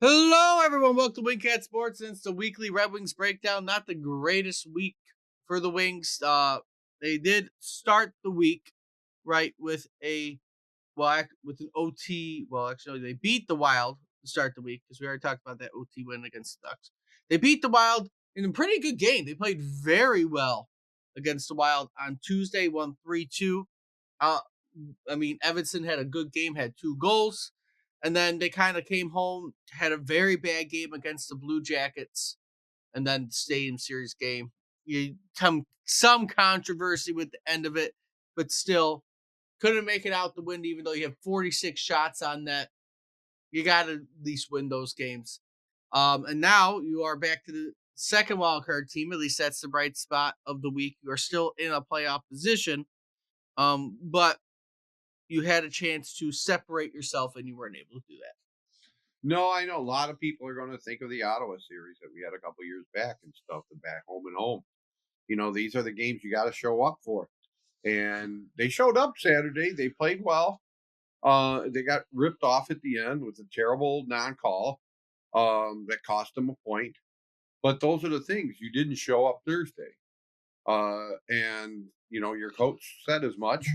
Hello, everyone. Welcome to Wingcat Sports. And it's the weekly Red Wings breakdown. Not the greatest week for the Wings. They did start the week right with with an OT. Well, actually, they beat the Wild to start the week because we already talked about that OT win against the Ducks. They beat the Wild in a pretty good game. They played very well against the Wild on Tuesday. Won 3-2. Uh, Evanson had a good game, had 2 goals, and then they kind of came home, had a very bad game against the Blue Jackets, and then the Stadium Series game. You come some controversy with the end of it, but still couldn't make it out the win, even though you have 46 shots on net. You got to at least win those games. And now you are back to the second wild card team. At least that's the bright spot of the week. You are still in a playoff position. But you had a chance to separate yourself and you weren't able to do that. No, I know a lot of people are going to think of the Ottawa series that we had a couple years back and stuff, the back home and home. These are the games you got to show up for. And they showed up Saturday. They played well. They got ripped off at the end with a terrible non-call that cost them a point. But those are the things. You didn't show up Thursday. And your coach said as much.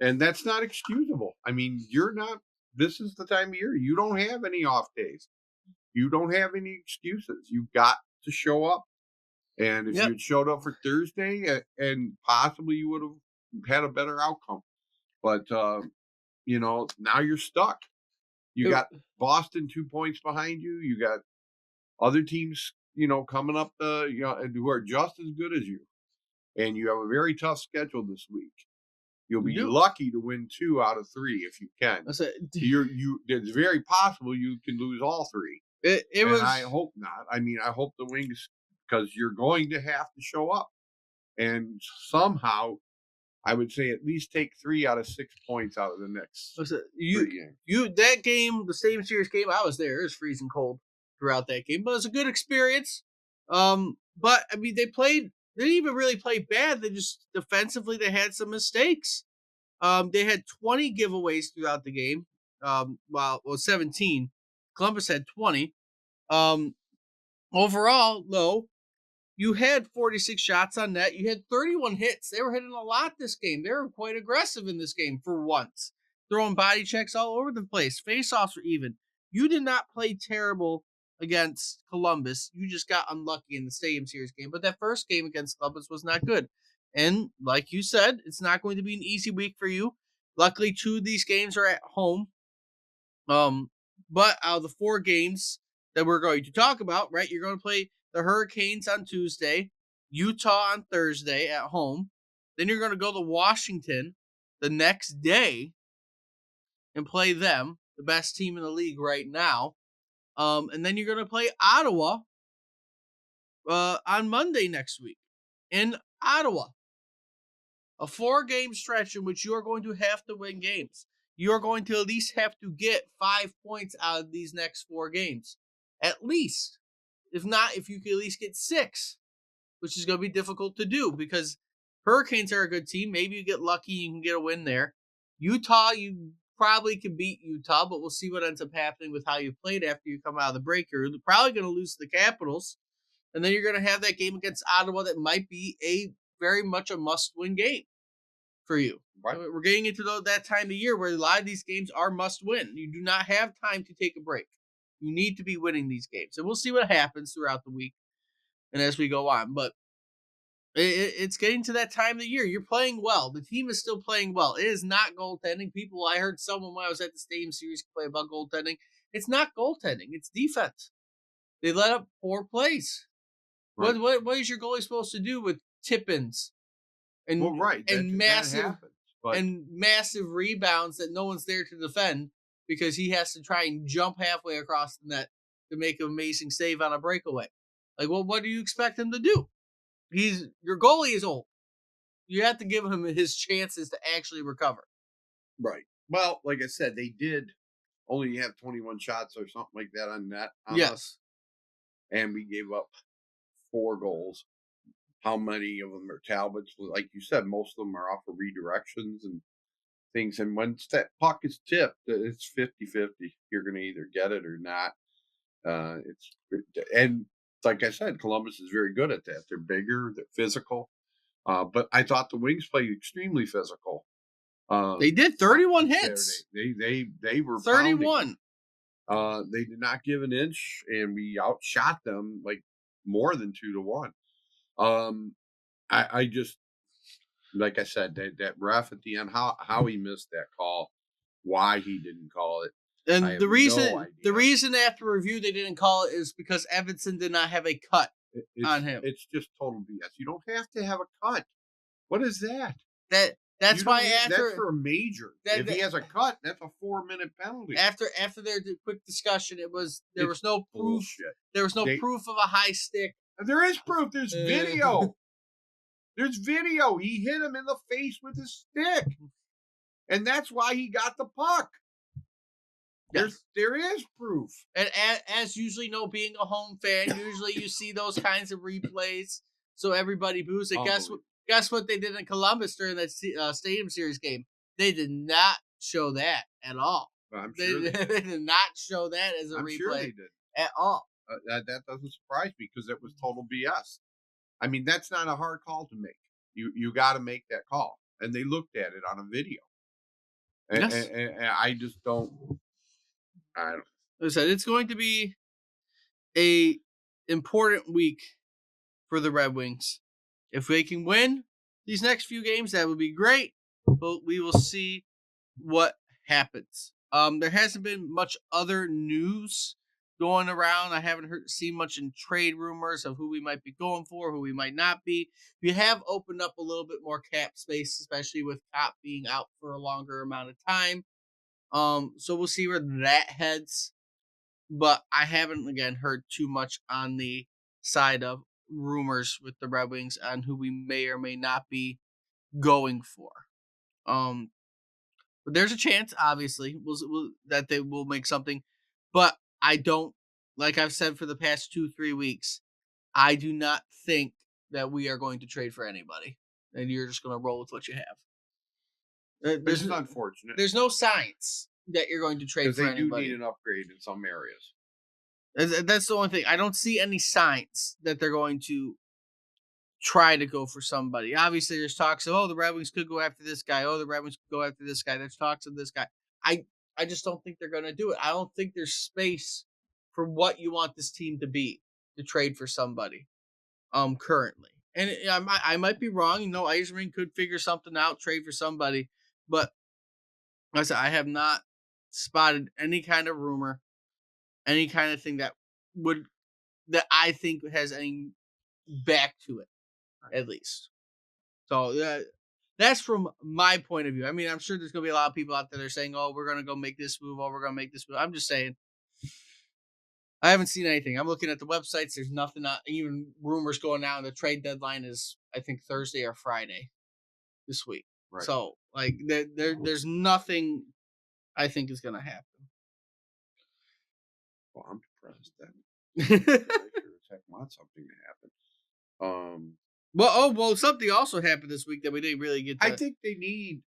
And that's not excusable. I mean, you're not, this is the time of year. You don't have any off days. You don't have any excuses. You've got to show up. And if you Yep. had showed up for Thursday, and possibly you would have had a better outcome. But now you're stuck. You It- got Boston 2 points behind you. You got other teams, coming up, and who are just as good as you. And you have a very tough schedule this week. You'll you be do. lucky to win 2 out of 3 if you can. I said It's very possible you can lose all 3. it And I was hope not. I mean, I hope the Wings, because you're going to have to show up. And somehow, I would say at least take 3 out of 6 points out of the next I said, 3 games. you that game, the same series game, I was there. It was freezing cold throughout that game, but it was a good experience. But they didn't even really play bad. They just defensively they had some mistakes. They had 20 giveaways throughout the game. 17. Columbus had 20. Um, Overall, though, you had 46 shots on net. You had 31 hits. They were hitting a lot this game. They were quite aggressive in this game for once, throwing body checks all over the place. Faceoffs were even. You did not play terrible against Columbus. You just got unlucky in the Stadium Series game. But that first game against Columbus was not good. And like you said, it's not going to be an easy week for you. Luckily, 2 of these games are at home. Um, but out of the 4 games that we're going to talk about, right, you're going to play the Hurricanes on Tuesday, Utah on Thursday at home. Then you're going to go to Washington the next day and play them, the best team in the league right now. And then you're going to play Ottawa on Monday next week in Ottawa. A 4 game stretch in which you are going to have to win games. You are going to at least have to get 5 points out of these next 4 games. At least. If not, if you can at least get 6, which is going to be difficult to do because Hurricanes are a good team. Maybe you get lucky, you can get a win there. Utah, you probably can beat Utah, but we'll see what ends up happening with how you played after you come out of the break. You're probably going to lose to the Capitals. And then you're going to have that game against Ottawa that might be a very much a must win game for you. Right. We're getting into that time of year where a lot of these games are must win. You do not have time to take a break. You need to be winning these games. And we'll see what happens throughout the week and as we go on. But it's getting to that time of the year. You're playing well. The team is still playing well. It is not goaltending. I heard someone when I was at the Stadium Series play about goaltending. It's not goaltending. It's defense. They let up 4 plays. Right. What is your goalie supposed to do with tip-ins Well, and right. and That massive happens. But and massive rebounds that no one's there to defend because he has to try and jump halfway across the net to make an amazing save on a breakaway. Like, well, what do you expect him to do? Your goalie is old. You have to give him his chances to actually recover. right. Well, like I said, they did only have 21 shots or something like that on net on us, Yes. and we gave up 4 goals. How many of them are Talbots? Like you said, most of them are off of redirections and things. And once that puck is tipped, it's 50-50. You're going to either get it or not. It's and like I said, Columbus is very good at that. They're bigger, they're physical. But I thought the Wings played extremely physical. They did On 31 Saturday. hits. They were pounding them. 31. They did not give an inch, and we outshot them like more than 2-1. Um, I just like I said, that ref at the end, how he missed that call, why he didn't call it, I And have no the idea. reason after review they didn't call it is because Evanson did not have a cut on him. It's just total BS. You don't have to have a cut. What is that? That's You why don't have- that's for after a major. If he has a cut, that's a 4-minute penalty. after their quick discussion, there was no proof. Bullshit. There was no They- proof of a high stick. There is proof. There's video. There's video. He hit him in the face with his stick, and that's why he got the puck. Yes. There is proof. And as usually, being a home fan, usually you see those kinds of replays, so everybody boos it. Guess what they did in Columbus during that Stadium Series game? They did not show that at all. I'm They, sure they did not show that as a I'm replay sure they did. at all. That doesn't surprise me because it was total BS. I mean, that's not a hard call to make. You got to make that call, and they looked at it on a video. And, Yes. and I just don't. I don't. Like I said, it's going to be a important week for the Red Wings. If they can win these next few games, that would be great. But we will see what happens. There hasn't been much other news going around. I haven't seen much in trade rumors of who we might be going for, who we might not be. We have opened up a little bit more cap space, especially with Copp being out for a longer amount of time. So we'll see where that heads. But I haven't again heard too much on the side of rumors with the Red Wings on who we may or may not be going for. But there's a chance, obviously, that they will make something. But I don't, like I've said for the past 2-3 weeks, I do not think that we are going to trade for anybody, and you're just going to roll with what you have. This is unfortunate There's no signs that you're going to trade because for they do anybody. need an upgrade in some areas. That's the only thing. I don't see any signs that they're going to try to go for somebody. Obviously, there's talks of, the Red Wings could go after this guy. Oh, the Red Wings could go after this guy. There's talks of this guy. I just don't think they're going to do it. I don't think there's space for what you want this team to be to trade for somebody currently. And I might be wrong. Yzerman could figure something out, trade for somebody. But like I said, I have not spotted any kind of rumor, any kind of thing that I think has any back to it, at least. So that's from my point of view. I mean, I'm sure there's going to be a lot of people out there that are saying, oh, we're going to go make this move. Oh, we're going to make this move. I'm just saying, I haven't seen anything. I'm looking at the websites. There's nothing, even rumors going out. The trade deadline is, I think, Thursday or Friday this week. Right. So, like, there's nothing I think is going to happen. Well, I'm depressed then. I sure want something to happen. Well, something also happened this week that we didn't really get to. I think they need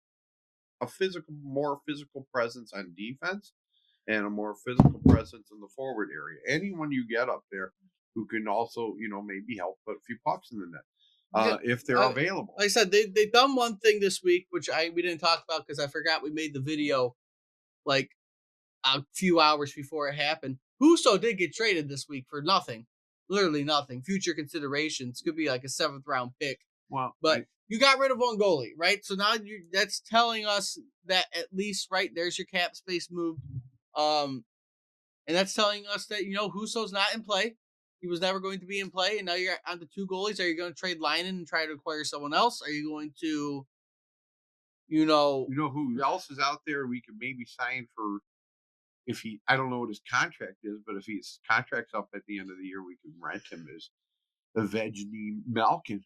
a more physical presence on defense and a more physical presence in the forward area. Anyone you get up there who can also, maybe help put a few pucks in the net if they're available. Like I said, they done one thing this week, which we didn't talk about because I forgot we made the video like a few hours before it happened. Husso did get traded this week for nothing. Literally nothing. Future considerations. Could be like a 7th round pick. Well, but you got rid of one goalie, right? So now that's telling us that at least, right, there's your cap space move. And that's telling us that, Husso's not in play. He was never going to be in play. And now you're on the 2 goalies. Are you going to trade Leinen and try to acquire someone else? Are you going to, who else is out there we could maybe sign for? I don't know what his contract is, but if his contract's up at the end of the year, we can rent him as Evgeny Malkin.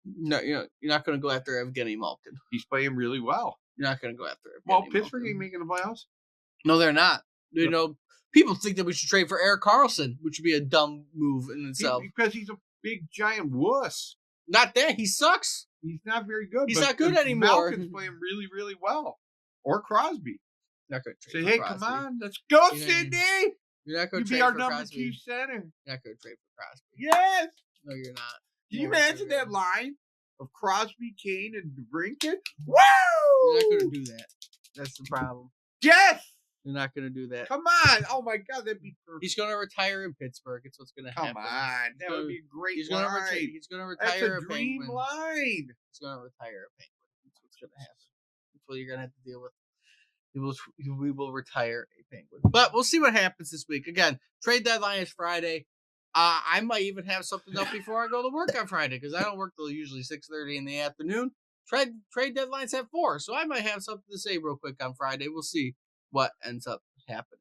No, you're not going to go after Evgeny Malkin. He's playing really well. You're not going to go after Evgeny Well, Pittsburgh ain't making the playoffs. No, they're not. People think that we should trade for Erik Karlsson, which would be a dumb move in itself. Because he's a big, giant wuss. Not that. He sucks. He's not very good. He's not good anymore. Malkin's playing really, really well. Or Crosby. Not good. Say, hey, Crosby. Come on, let's go, Sydney. You're not going You to be trade our for number Crosby. 2 center. You're not going to trade for Crosby. Yes. No, you're not. Can you Nowhere near imagine that it. line of Crosby, Kane, and DeBrincat? Woo! You're not going to do that. That's the problem. Yes. You're not going to do that. Come on. Oh my God, that'd be perfect. He's going to retire in Pittsburgh. It's what's going to happen. Come on, that would be a great He's line. going to That's retire a dream Penguin. line. He's going to retire a Penguin. That's what's going to happen. That's what you're going to have to deal with. We will retire a Penguin. But we'll see what happens this week. Again, trade deadline is Friday. I might even have something up before I go to work on Friday because I don't work till usually 6:30 in the afternoon. Trade deadline's at 4, so I might have something to say real quick on Friday. We'll see what ends up happening.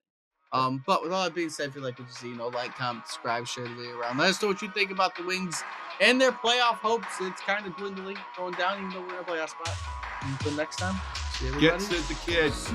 But with all that being said, if you like what you see, like, comment, subscribe, share the video around. Let us know what you think about the Wings and their playoff hopes. It's kind of dwindling, going down, even though we're in a playoff spot. Until next time, see everybody. Get to the kids.